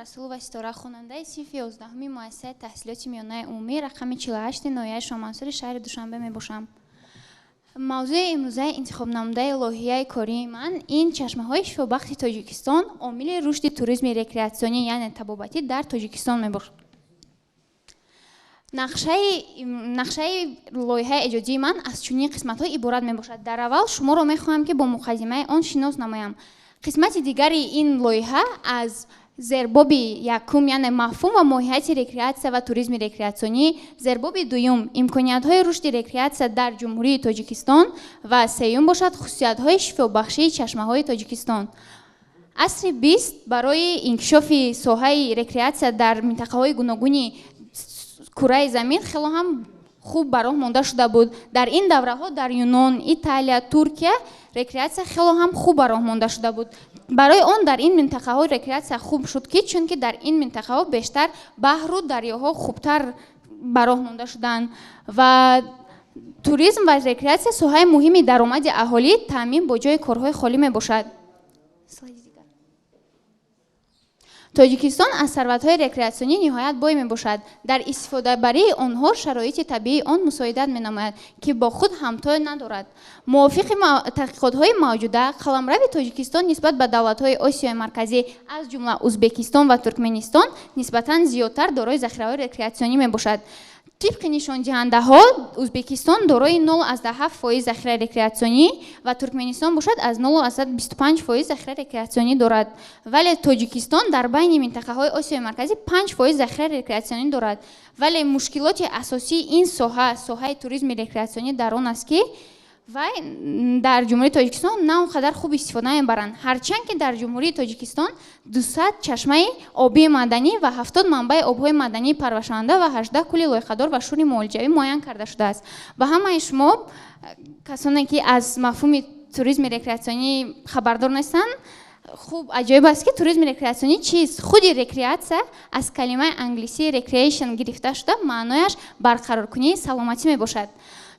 Расулова Ситора, хонандаи синфи 11-уми муассисаи таҳсилоти миёнаи умумӣ рақами 48 ноҳияи Шоҳмансури шаҳри Душанбе мебошам. мавзӯи имрӯзаи интихобнамудаи лоиҳаи кории ман ин чашмаҳои шифобахши Тоҷикистон омили рушди туризми рекреатсионӣ яъне табобатӣ дар Тоҷикистон мебошад. нақшаи лоиҳаи эҷодии ман аз чунин қисматҳо иборат мебошад. Дар аввал шуморо мехоҳам ки бо муқаддимаи он шинос намоям. қисмати дигари ин лоиҳа аз зербоби якум яъне мафҳум ва моҳияти рекреатсия ва туризми рекреатсионӣ, зербоби дуюм имкониятҳои рушди рекреатсия дар ҷумҳурии Тоҷикистон ва сеюм бошад хусусиятҳои шифобахшии чашмаҳои Тоҷикистон. Асри 20 барои инкишофи соҳаи рекреатсия дар минтақаҳои гуногуни кураи замин хело ҳам хуб ба роҳ монда шуда буд. Дар ин давраҳо дар Юнон, Италия, Туркия рекреатсия хело ҳам хуб ба роҳ монда шуда буд. Барои он дар ин минтақаҳо рекреатсия хуб шуд ки чунки дар ин минтақаҳо бештар баҳру дарёҳо хубтар ба роҳ монда шуданд ва туризм ва рекреатсия соҳаи муҳими даромади аҳолӣ таъмин бо ҷои корҳои холӣ мебошад. Тоҷикистон аз сарватҳои рекреатсионӣ ниҳоят бой мебошад. Дар истифодабарии онҳо шароити табиии он мусоидат менамояд ки бо худ ҳамтой надорад. Мувофиқи тадқиқотҳои мавҷуда, қаламрави Тоҷикистон нисбат ба давлатҳои Осиёи марказӣ аз ҷумла Узбекистон ва Туркменистон нисбатан зиёдтар дорои захираҳои рекреатсионӣ мебошад. طبق نشان دهنده ها ازبکستان دارای 0.7% ذخیره رکریاتسیونی و ترکمنستان باشد از 0.25% ذخیره رکریاتسیونی دارد، ولی تاجیکستان در بین منطقه های آسیای مرکزی 5% ذخیره رکریاتسیونی دارد. ولی مشکلات اساسی این ساحه توریسم رکریاتسیونی در آن است که و در جمهوری تاجیکستان نه اونقدر خوب استفاده نمیبرند، هرچند که در جمهوری تاجیکستان 200 چشمه آبی معدنی و 70 منبع آبهای معدنی پرورشنده و 18 کلی لایخه‌دار و شور معالجوی معین کرده شده است. و همه شما کسانی که از مفهوم توریسم رکریاتسیونی خبردار نیستند، خوب عجیب است که توریسم رکریاتسیونی چیست؟ خودی رکریاتسیا از کلمه انگلیسی رکرییشن گرفته شده، معنایش برقرار کنی سلامتی میباشد.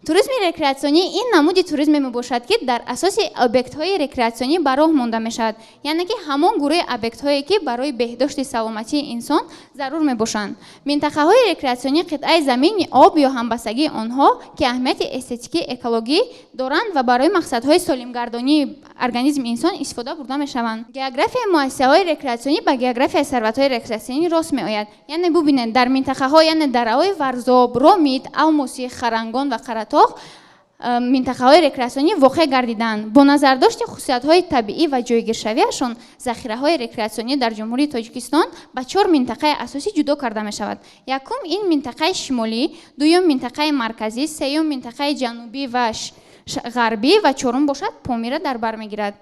توریسم رکریاتسیونی این نمودی توریسم میباشد که در اساس объект های رکریاتسیونی به راه مانده میشود، یعنی که همان گروه объект هایی که برای بهداشت سلامتی انسان ضرور میباشند. منطقه های رکریاتسیونی قطعه زمین آب یا همبستگی آنها که اهمیت استتیکی اکولوژی دارند و برای مقصدهای سالمگردانی ارگانیسم انسان استفاده برده میشوند. گئوگرافی مؤسسه های رکریاتسیونی با گئوگرافی ثروت های رکریاتسیونی راست میآید. یعنی ببینید در منطقه های یعنی درهای ورزاب، رامید، الموسی، خرنگان و قرطاق منطقه های رکریاتسیونی واقع گردیدند. با نظر داشت خصوصیت های طبیعی و جایگیرشویشان ذخیره های رکریاتسیونی در جمهوری تاجیکستان به 4 منطقه اساسی جدا کرده می شود. یکم این منطقه شمالی، دوم منطقه مرکزی، سوم منطقه جنوبی و غربی و چهارم باشد پامیره در بر میگیرد.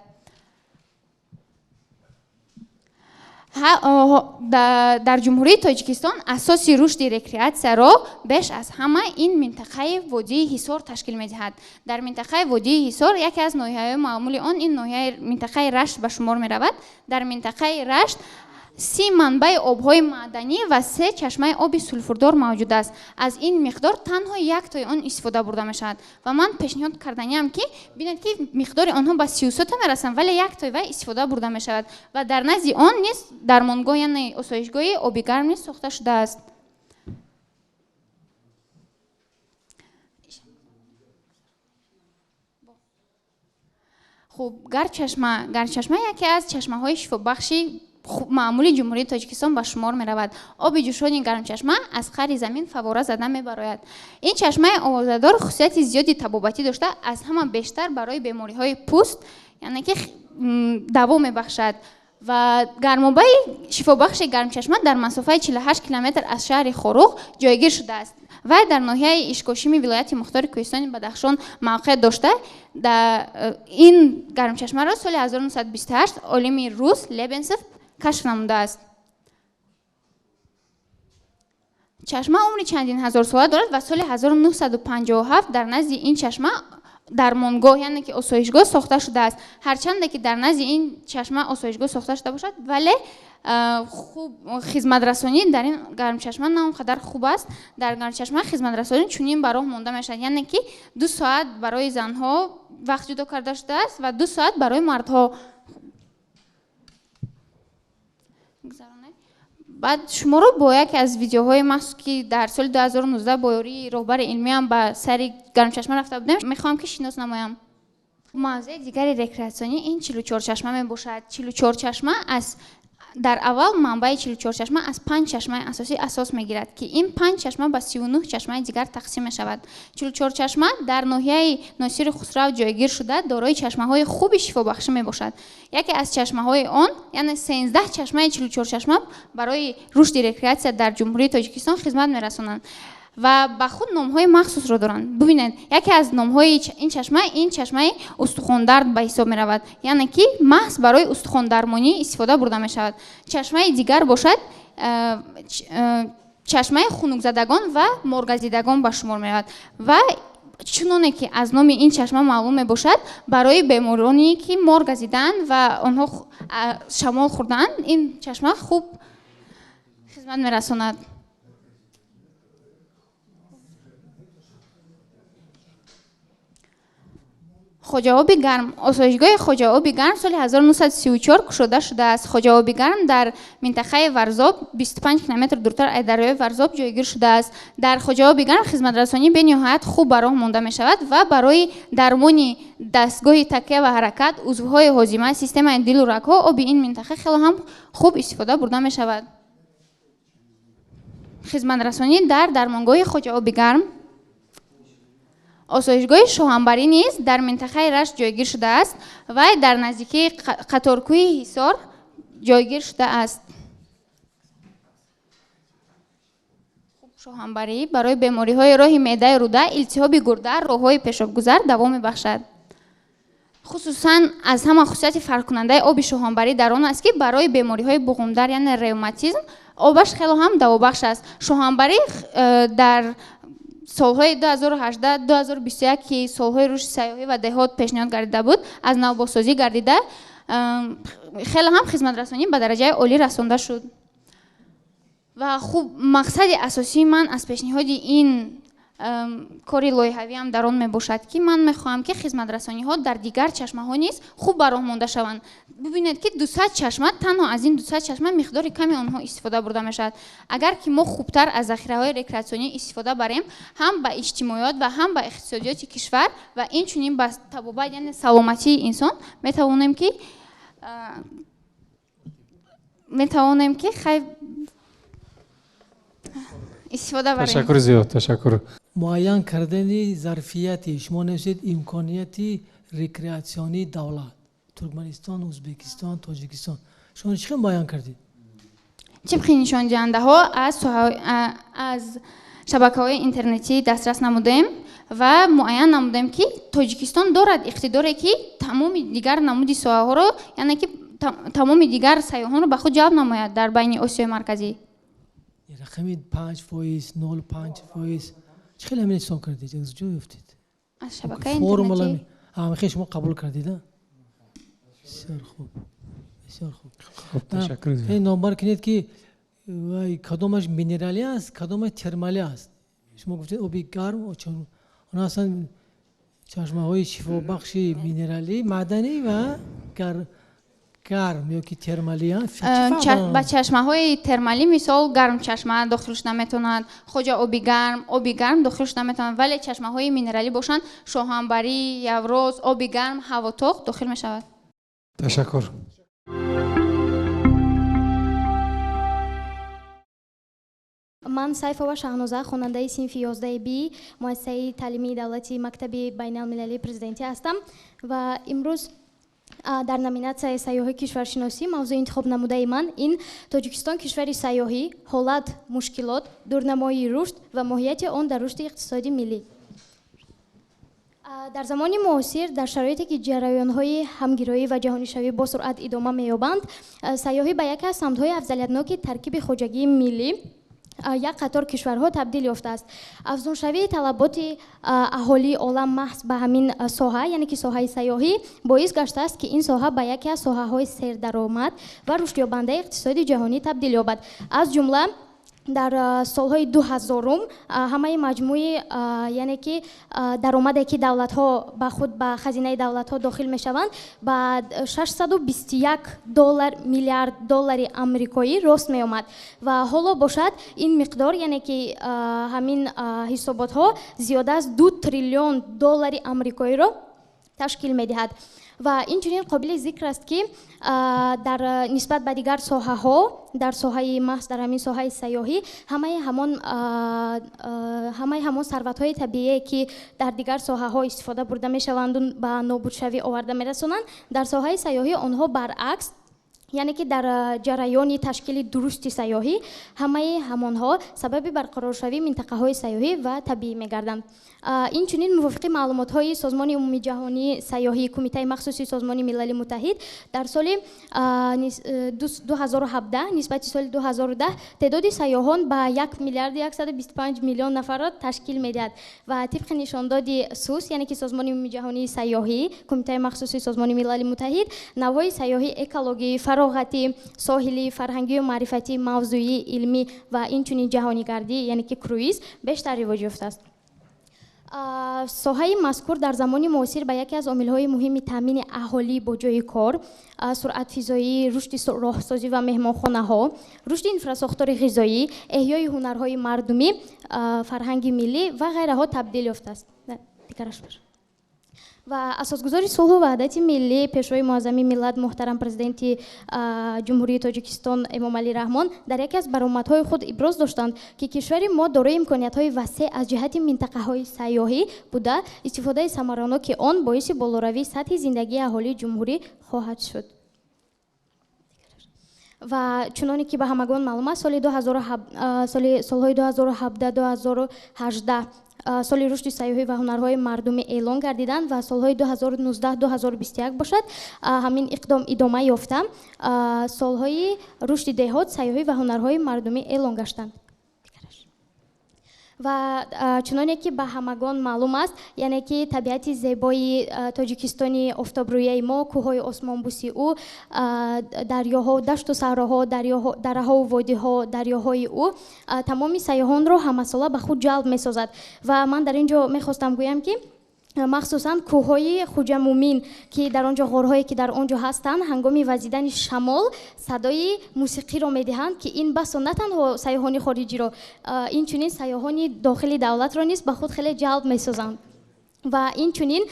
در جمهوری تاجیکستان اساس رشد رکریاتسیا را بیش از همه این منطقه وادی حصار تشکیل می‌دهد. در منطقه وادی حصار یکی از ناحیه‌های معمولی آن این ناحیه منطقه رشت به شمار می‌رود. در منطقه رشت 30 منبع آب‌های معدنی و 3 چشمه آب سولفوردار موجود است. از این مقدار تنها یک تای آن استفاده برده می‌شود و من پیشنهاد کردنیم که ببینید که مقدار آنها به 33 تا میرسند ولی یک تای استفاده برده می‌شود و در نزد آن نیز درمانگاه یعنی آسایشگاه آبی گرم نیز ساخته شده است. خب گرچشمه یکی از چشمه‌های شفابخشی معمولی جمهوری تاجیکستان به شمار می رود. آب جوشان گرم چشمه از قعر زمین فواره زده می براید. این چشمه آوازدار خصوصیت زیادی طبابتی داشته، از همه بیشتر برای بیماری های پوست یعنی که دوا می بخشد و گرمابه شفابخش گرم چشمه در مسافه 48 کیلومتر از شهر خروغ جایگیر شده است و در ناحیه اشکاشیمی ولایت مختار کوهستان بدخشان موقع داشته. در این گرم چشمه را سال 1928 عالم روس لبنسف کشف نموده است. چشمه عمری چندین هزار ساله دارد و سال 1957 در نزد این چشمه درمانگاه یعنی که آسایشگاه ساخته شده است. هرچند که در نزد این چشمه آسایشگاه ساخته شده باشد ولی خوب خدمت رسانی در این گرم چشمه نه اونقدر خوب است. در گرم چشمه خدمت رسانی چنین برای مانده میشد، یعنی که 2 ساعت برای زنها وقت جدا کرده شده است و 2 ساعت برای مردها. بعد شما رو با یکی از ویدیوهای مخصوص که در سال 2019 با یاری رهبر علمی هم به سر گرم چشمه رفته بودم میخوام که شناس نمایم. موضوع دیگری رکریاسیونی این 44 چشمه می باشد. 44 چشمه از در اول منبع 44 چشمه از 5 چشمه اساسی اساس میگیرد که این 5 چشمه به 39 چشمه دیگر تقسیم می شود. 44 چشمه در ناحیه ناصر خسرو جایگیر شده دارای چشمه های خوب شفا بخش می باشد. یکی از چشمه های آن یعنی 13 چشمه 44 چشمه برای رشد رکریاسیون در جمهوری تاجیکستان خدمت می رسانند و با خود نام‌های مخصوص را دارند. ببینید یکی از نام‌های این چشمه استخوان درد به حساب می رود، یعنی که محض برای استخوان درمانی استفاده برده می شود. چشمه دیگر باشد چشمه خنک زدگان و مرگزیدگان به شمار می رود و چنانه که از نام این چشمه معلوم می باشد برای بیمارانی که مرگزیدن و آنها شمال خوردن این چشمه خوب خدمت می رساند. خواجه آبی گرم آسایشگاه خواجه آبی گرم سال 1934 گشوده شده است. خواجه آبی گرم در منطقه ورزاب 25 کیلومتر دورتر از دریای ورزاب جایگیر شده است. در خواجه آبی گرم خدمت رسانی به نهایت خوب به راه مانده می شود و برای درمان دستگاه تکیه و حرکت عضوهای هاضمه سیستم دل و رگ‌ها آب این منطقه خیلی هم خوب استفاده برده می شود. خدمت رسانی در درمانگاه خواجه آبی گرم آسایشگاه شاهنبری نیز در منطقه رشت جایگیر شده است و در نزدیکی قطارکوی حصار جایگیر شده است. شاهنبری برای بیماری های راه معده روده، التهاب گرده، راههای پیشابگذر دوام می‌بخشد. خصوصا از همه خصوصیت فرق کننده آب شاهنبری در آن است که برای بیماری های بغمدر یعنی روماتیسم آبش خیلی هم دوابخش است. شاهنبری در سالهای 2018-2021 که سالهای رشد سیاحی و دهات پیشنهاد گردیده بود از نوباسازی گردیده خیلی هم خدمت رسانی به درجه عالی رسانده شد و خوب مقصد اساسی من از پیشنهاد این کاری لایحه‌ای هم در آن می باشد که من میخواهم که خدمت رسانی ها در دیگر چشمه ها نیز خوب به راه مانده شوند. ببینید که 200 چشمه تنها از این 200 چشمه مقدار کمی آنها استفاده برده می شود. اگر که ما خوبتر از ذخیره های رکریاسیونی استفاده بریم هم به اجتماعیات و هم به اقتصادیات کشور و این چنین به تبابت یعنی سلامتی انسان میتوانیم که خیلی استفاده بریم. تشکر زیاد. تشکر. معین کردن ظرفیتی شما نوشید امکانیتی رکریاسیونی دولت ترکمنستان، ازبکستان، تاجیکستان شما چی معین کردید؟ طبق نشان دهنده ها از شبکه‌های اینترنتی دسترس نمودیم و معین نمودیم که تاجیکستان دارد اقتداری که تمام دیگر نمودی ساحه ها رو یعنی که تمام دیگر سیاحان رو به خود جلب نماید در بین آسیای مرکزی. رقمی 5%، 0.5% چه خیلی همین کردید؟ از جای افتید؟ از شبکه اینترنتی. خیلی شما قبول کردید؟ بسیار خوب. بسیار خوب. خب تشکر. این نامبر کنید که کدامش مینرالی است، کدامش ترمالی است. شما گفتید آبی گرم و چون اون اصلا چشمه های شفا بخش مینرالی، معدنی و گرم یا که ترمالی هست. با چشمه های ترمالی مثال گرم چشمه داخلش نمیتونند، خواجه آبی گرم داخلش نمیتونند، ولی چشمه های مینرالی باشند شاهنبری، یوروز، آبی گرم، هواتاق داخل می شود. تشکر. من سیفова شاهنازه خواننده صنف 11B مؤسسه تعلیمی دولتی مکتب بین المللی پرزیدنتی هستم و امروز در نامیناسیای سیاحی کشورشناسی موضوع انتخاب نموده من این تاجیکستان کشور سیاحی، حالت، مشکلات، دورنمای رشد و ماهیت آن در رشد اقتصادی ملی. در زمان معاصر در شرایطی که جریان‌های همگرایی و جهانی‌شوی با سرعت ادامه می‌یابند، سیاحی به یکی از سمت‌های افضلیت‌ناک ترکیب خواجگی ملی یک قطار کشورها تبدیل یافته است. افزونشوی طلبات اهالی عالم محض به همین ساحه یعنی که ساحه سیاحی باعث گشته است که این ساحه به یکی از ساحه‌های سردرآمد و رشد یابنده اقتصادی جهانی تبدیل یابد. از جمله дар солҳои 2000 ҳамаи маҷмӯи яъне ки даромаде ки давлатҳо ба худ ба хазинаи давлатҳо дохил мешаванд ба $621 миллиард амрикоӣ рост меомад ва ҳоло бошад ин миқдор яъне ки ҳамин ҳисоботҳо зиёда аз $2 триллион амрикоиро ташкил медиҳад. ва инчунин қобили зикр аст ки дар нисбат ба дигар соҳаҳо дар соҳаи маҳз дар ҳамин соҳаи сайёҳӣ ҳамаи ҳамон сарватҳои табиие ки дар дигар соҳаҳо истифода бурда мешаванду ба нобудшавӣ оварда мерасонанд, дар соҳаи сайёҳӣ онҳо баръакс, яъне ки дар ҷараёни ташкили дурусти сайёҳӣ ҳамаи ҳамонҳо сабаби барқароршавии минтақаҳои сайёҳӣ ва табиӣ мегарданд. инчунин мувофиқи маълумотҳои Созмони умумии ҷаҳонии сайёҳӣ, Кумитаи махсуси Созмони Милали Муттаҳид, дар соли 2017 нисбати соли 2010 теъдоди сайёҳон ба 1 миллиард 125 миллион нафарро ташкил медиҳад ва тибқи нишондоди СУС, яъне ки Созмони умумии ҷаҳонии сайёҳӣ, Кумитаи махсуси Созмони Милали Муттаҳид, навъҳои сайёҳӣ экологӣ, фароғатӣ, соҳилӣ, фарҳангию маърифатӣ, мавзӯӣ, илмӣ ва инчунин ҷаҳонигардӣ, яъне ки круиз бештар ривоҷ ёфтааст. соҳаи мазкур дар замони муосир ба яке аз омилҳои муҳими таъмини аҳолӣ бо ҷойи кор, суръатфизоӣ, рушди роҳсозӣ ва меҳмонхонаҳо, рушди инфрасохтори ғизоӣ, эҳёи ҳунарҳои мардумӣ, фарҳанги миллӣ ва ғайраҳо табдил ёфтааст. ва асосгузори сулҳу ваҳдати миллӣ, пешвои муаззами миллат, муҳтарам президенти ҷумҳурии Тоҷикистон Эмомалӣ Раҳмон дар яке аз баромадҳои худ иброз доштанд, ки кишвари мо дорои имкониятҳои васеъ аз ҷиҳати минтақаҳои сайёҳӣ буда, истифодаи самараноки он боиси болоравии сатҳи зиндагии аҳолии ҷумҳурӣ хоҳад шуд. ва чуноне ки ба ҳамагон маълум аст, солҳои 2017-2018 соли рушди сайёҳӣ ва ҳунарҳои мардумӣ эълон гардиданд ва солҳои 2019-2021 бошад ҳамин иқдом идома ёфта солҳои рушди деҳот, сайёҳӣ ва ҳунарҳои мардумӣ эълон гаштанд. ва чуноне ки ба ҳамагон маълум аст, яъне ки табиати зебои Тоҷикистони офтобрӯяи мо, кӯҳҳои осмонбуси ӯ, дарёҳо, дашту саҳроҳо, дараҳову водиҳо, дарёҳои ӯ тамоми сайёҳонро ҳамасола ба худ ҷалб месозад. ва ман дар ин ҷо мехостам гӯям ки махсусан кӯҳҳои Хуҷа Мумин, ки дар он ҷо ғорҳое ки дар он ҷо ҳастанд, ҳангоми вазидани шамол садои мусиқиро медиҳанд, ки ин басо на танҳо сайёҳони хориҷиро, инчунин сайёҳони дохили давлатро низ ба худ хеле ҷалб месозанд. ва инчунин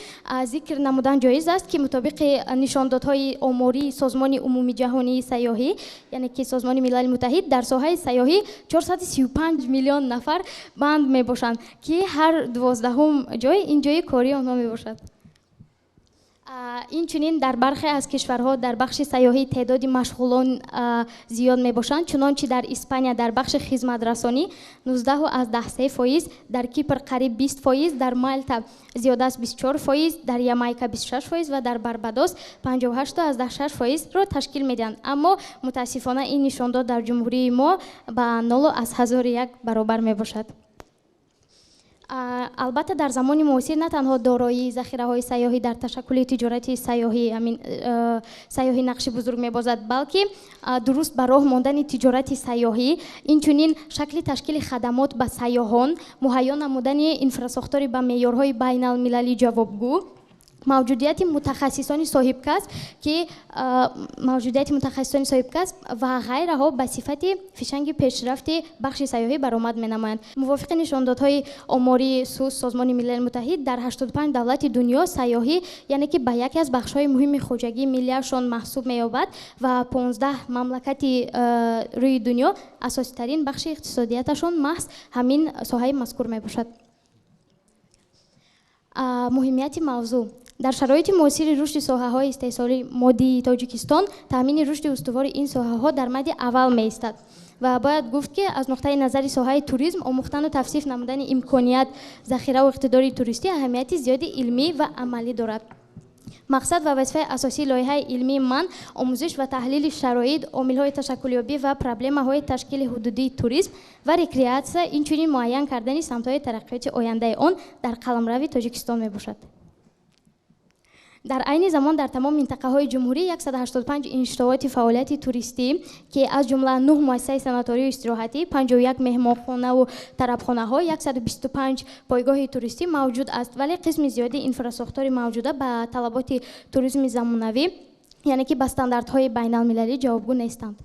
зикр намудан ҷоиз аст, ки мутобиқи нишондодҳои омории Созмони умумии ҷаҳонии сайёҳӣ, яъне ки Созмони Милали Муттаҳид, дар соҳаи сайёҳӣ 435 миллион нафар банд мебошанд, ки ҳар 12-ум ҷой ин ҷои кори онҳо мебошад. инчунин дар бархе аз кишварҳо дар бахши сайёҳӣ теъдоди машғулон зиёд мебошанд, чунончи дар Испания дар бахши хизматрасонӣ 19.3%, дар Кипр қариб 20%, дар Мальта зиёда аз 24%, дар Ямайка 26% ва дар Барбадос 58.6%-ро ташкил медиҳанд. аммо мутаассифона ин нишондод дар ҷумҳурии мо ба 0.1 баробар мебошад. албатта дар замони муосир на танҳо дороии захираҳои сайёҳӣ дар ташаккули тиҷорати сайёҳӣ нақши бузург мебозад, балки дуруст ба роҳ мондани тиҷорати сайёҳӣ, инчунин шакли ташкили хадамот ба сайёҳон, муҳайё намудани инфрасохтори ба меъёрҳои байналмилалӣ ҷавобгӯ, мавҷудияти мутахассисони соҳибкасб ва ғайраҳо ба сифати фишанги пешрафти бахши сайёҳӣ баромад менамоянд. мувофиқи нишондодҳои омории СУС, Созмони Милали Муттаҳид, дар 85 давлати дунё сайёҳӣ, яъне ки ба яке аз бахшҳои муҳими хоҷагии миллияшон маҳсуб меёбад ва 15 мамлакати рӯи дунё асоситарин бахши иқтисодияташон маҳз ҳамин соҳаи мазкур мебошад. муҳимияти мавзӯъ дар шароити муосири рушди соҳаҳои истеҳсолӣ моддии Тоҷикистон, таъмини рушди устувори ин соҳаҳо дар мадди аввал меистад ва бояд гуфт, ки аз нуқтаи назари соҳаи туризм, омӯхтану тавсиф намудани имконият, захираву иқтидори туристӣ аҳамияти зиёди илмӣ ва амалӣ дорад. мақсад ва вазифаи асосии лоиҳаи илмии ман омӯзиш ва таҳлили шароит, омилҳои ташаккулёбӣ ва проблемаҳои ташкили ҳудудии туризм ва рекреатсия, инчунин муайян кардани самтҳои тараққиёти ояндаи он дар қаламрави Тоҷикистон мебошад. дар айни замон дар тамом минтақаҳои ҷумҳурӣ 185 иншитоати фаъолияти туристӣ ки аз ҷумла 9 муассисаи санаторию истироҳатӣ, 51 меҳмонхонаву тарабхонаҳо, 125 пойгоҳи туристӣ мавҷуд аст, вале қисми зиёди инфраструктураи мавҷуда ба талаботи туризми замонавӣ, яъне ки ба стандартҳои байналмилалӣ ҷавобгӯ нестанд.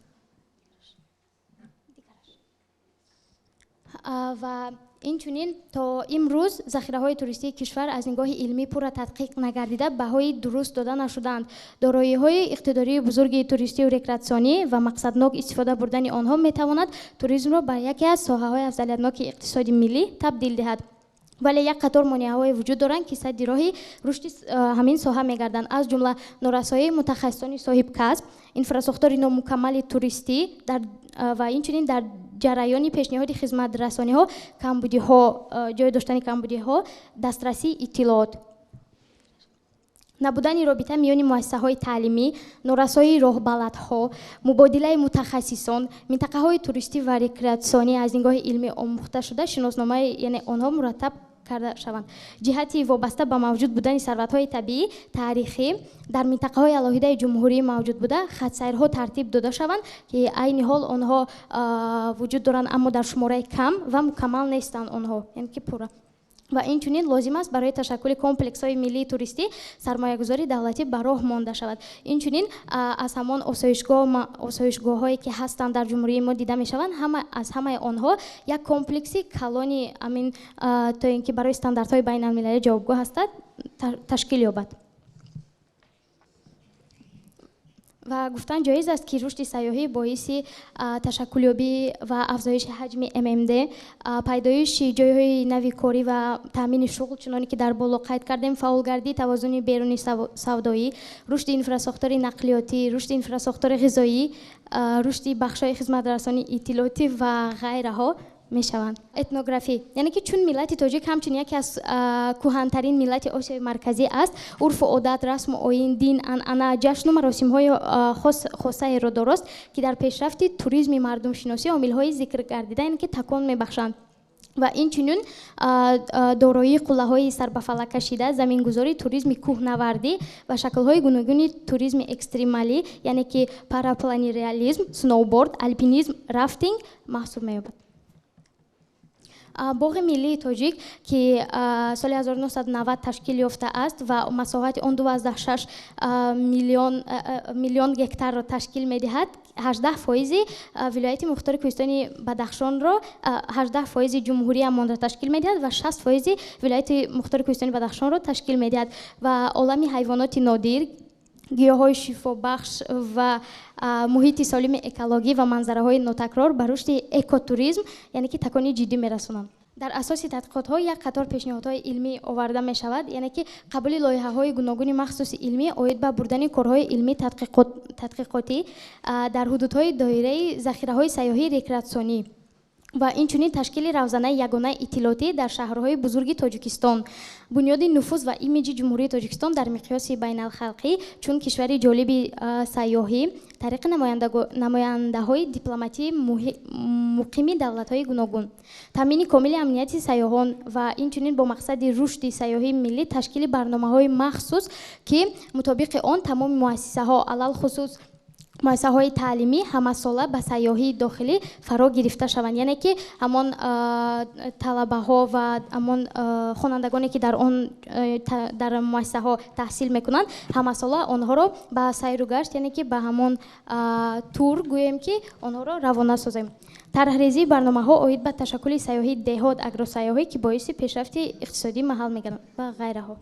Ва инчунин то имрӯз захираҳои туристии кишвар аз нигоҳи илмӣ пурра тадқиқ нагардида баҳои дуруст дода нашуданд. Дороиҳои иқтидории бузурги туристию рекреатсионӣ ва мақсаднок истифода бурдани онҳо метавонад туризмро ба яке аз соҳаҳои афзалиятноки иқтисоди миллӣ табдил диҳад. вале як қатор монеаҳое вуҷуд доранд ки садди роҳи рушди ҳамин соҳа мегарданд, аз ҷумла норасоии мутахассисони соҳибкасб, инфраструктураи номукаммали туристӣ ва инчунин дар ҷараёни пешниҳоди хизматрасониҳо камбудиҳо, ҷой доштани камбудиҳо, дастрасии иттилоот, набудани робита миёни муассисаҳои таълимӣ, норасоии роҳбаландҳо, мубодилаи мутахассисон, минтақаҳои туристӣ ва рекреатсионӣ аз нигоҳи илмӣ омӯхта шуда шиносномаи яъне онҳо мураттаб карда шаванд. ҷиҳати вобаста ба мавҷуд будани сарватҳои табиӣ, таърихӣ дар минтақаҳои алоҳидаи ҷумҳурӣ мавҷуд буда хатсайрҳо тартиб дода шаванд ки айни ҳол онҳо вуҷуд доранд, аммо дар шумораи кам ва мукаммал нестанд онҳо, яъне ки пурра. ва инчунин лозим аст барои ташаккули комплексҳои миллии туристӣ сармоягузори давлатӣ ба роҳ монда шавад. Инчунин аз ҳамон осоишгоҳҳое ки ҳастанд дар ҷумҳурии мо дида мешаванд, аз ҳамаи онҳо як комплекси калони амин то ин ки барои стандартҳои байналмилалӣ ҷавобгӯ ҳастад ташкил ёбад. ва гуфтан ҷоиз аст ки рушди сайёҳӣ боиси ташаккулёбӣ ва афзоиши ҳаҷми ММД, пайдоиши ҷойҳои нави корӣ ва таъмини шуғл, чуноне ки дар боло қайд кардем, фаъолгардии тавозуни беруни савдоӣ, рушди инфраструктураи нақлиётӣ, рушди инфраструктураи ғизоӣ, рушди бахшҳои хизматрасонии иттилоотӣ ва ғайраҳо мешаванд. Этнографӣ, яъне ки чун миллати тоҷик ҳамчун яке аз кӯҳантарин миллати Осиёи марказӣ аст, урфу одат, расму оин, дин, анъана, ҷашну маросимҳои хосаеро дорост ки дар пешрафти туризми мардумшиносӣ омилҳои зикргардида яъне ки такон мебахшанд. ва инчунин дороии қуллаҳои сарбафалаккашида, замингузори туризми кӯҳнавардӣ ва шаклҳои гуногуни туризми экстремалӣ, яъне ки парапланериализм, сноуборд, альпинизм, рафтинг маҳсуб меёбад. боғи миллии тоҷик ки соли 1990 ташкил ёфта аст ва масоҳати он 2,6 миллион гектарро ташкил медиҳад. 18% вилояти мухтори кӯҳистони Бадахшонро, 18% ҷумҳурии Аммонро ташкил медиҳад ва 60% вилояти мухтори кӯҳистони Бадахшонро ташкил медиҳад. ва олами ҳайвоноти нодир, гиёҳҳои шифобахш ва муҳити солими экологӣ ва манзараҳои нотакрор ба рушди экотуризм, яъне ки такони ҷиддӣ мерасонанд. дар асоси тадқиқотҳо як қатор пешниҳодҳои илмӣ оварда мешавад, яъне ки қабули лоиҳаҳои гуногуни махсуси илмӣ оид ба бурдани корҳои илмӣ тадқиқотӣ дар ҳудудҳои доираи захираҳои сайёҳии рекреатсионӣ ва инчунин ташкили равзанаи ягонаи иттилоотӣ дар шаҳрҳои бузурги Тоҷикистон, бунёди нуфуз ва имиҷи ҷумҳурии Тоҷикистон дар миқёси байналхалқӣ чун кишвари ҷолиби сайёҳӣ, тариқи намояндаҳои дипломатии муқими давлатҳои гуногун, таъмини комили амнияти сайёҳон ва инчунин бо мақсади рушди сайёҳии миллӣ ташкили барномаҳои махсус ки мутобиқи он тамоми муассисаҳо, алалхусус муассисаҳои таълимӣ ҳамасола ба сайёҳии дохилӣ фаро гирифта шаванд, яъне ки ҳамон талабаҳо ва ҳамон хонандагоне ки дар муассисаҳо таҳсил мекунанд, ҳамасола онҳоро ба сайру гашт, яъне ки ба ҳамон тур гӯем ки онҳоро равона созем. тарҳрезии барномаҳо оид ба ташаккули сайёҳии деҳот, агросайёҳӣ ки боиси пешрафти иқтисодии маҳал мегардад ва ғайраҳо.